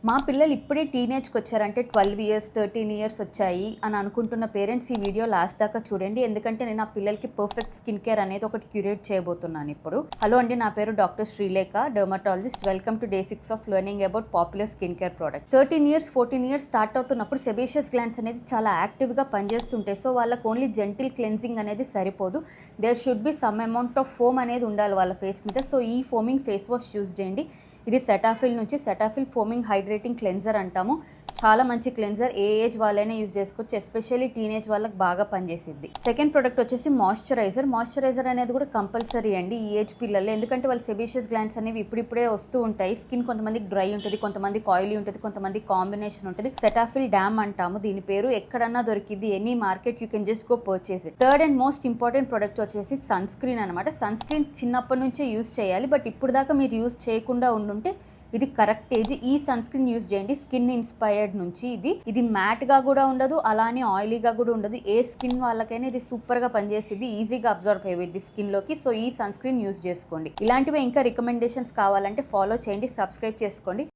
మా పిల్లలు ఇప్పుడే టీనేజ్కి వచ్చారంటే 12 ఇయర్స్ 13 ఇయర్స్ వచ్చాయి అని అనుకుంటున్న పేరెంట్స్ ఈ వీడియో లాస్ట్ దాకా చూడండి. ఎందుకంటే నేను ఆ పిల్లలకి పర్ఫెక్ట్ స్కిన్ కేర్ అనేది ఒకటి క్యూరేట్ చేయబోతున్నాను ఇప్పుడు. హలో అండి, నా పేరు doctor Srilekha, dermatologist. Welcome to day 6 of learning about popular skin care product. 13 years 14 years start అవుతున్నప్పుడు సెబేషియస్ గ్లాండ్స్ అనేది చాలా యాక్టివ్గా పనిచేస్తుంటాయి. సో వాళ్ళకి ఓన్లీ జెంటిల్ క్లెన్జింగ్ అనేది సరిపోదు. There should be some amount of foam అనేది ఉండాలి వాళ్ళ ఫేస్ మీద. సో ఈ ఫోమింగ్ ఫేస్ వాష్ యూజ్ చేయండి. ఇది సెటాఫిల్ నుంచి సెటాఫిల్ ఫోమింగ్ హైడ్రేటింగ్ క్లెన్జర్ అంటాము. చాలా మంచి క్లెన్జర్, ఏ ఏజ్ వాళ్ళైనా యూజ్ చేసుకోవచ్చు. ఎస్పెషల్లీ టీనేజ్ వాళ్ళకి బాగా పనిచేసిద్ది. సెకండ్ ప్రొడక్ట్ వచ్చేసి మాయిశ్చరైజర్. మాయిశ్చరైజర్ అనేది కూడా కంపల్సరీ అండి ఈ ఏజ్ పిల్లలు, ఎందుకంటే వాళ్ళ సెబేషియస్ గ్లాండ్స్ అనేవి ఇప్పుడిప్పుడే వస్తూ ఉంటాయి. స్కిన్ కొంతమందికి డ్రై ఉంటుంది, కొంతమందికి ఆయిలీ ఉంటుంది, కొంతమంది కాంబినేషన్ ఉంటుంది. సెటాఫిల్ డ్యామ్ అంటాము దీని పేరు. ఎక్కడన్నా దొరికింది, any market you can just go purchase it. Third and most important product వచ్చేసి సన్ స్క్రీన్ అనమాట. సన్ స్క్రీన్ చిన్నప్పటి నుంచే యూజ్ చేయాలి, బట్ ఇప్పుడు దాకా మీరు యూజ్ చేయకుండా ఉండుంటే ఇది కరెక్ట్ ఏజ్. ఈ సన్ స్క్రీన్ యూజ్ చేయండి. స్కిన్ ఇన్స్పైర్డ్ నుంచి ఇది మ్యాట్ గా కూడా ఉండదు, అలానే ఆయిలీగా కూడా ఉండదు. ఏ స్కిన్ వాళ్ళకైనా ఇది సూపర్ గా పనిచేస్తుంది, ఈజీగా అబ్జర్వ్ అయ్యేది స్కిన్ లోకి. సో ఈ సన్ స్క్రీన్ యూజ్ చేసుకోండి. ఇలాంటివి ఇంకా రికమెండేషన్స్ కావాలంటే ఫాలో చేయండి, సబ్స్క్రైబ్ చేసుకోండి.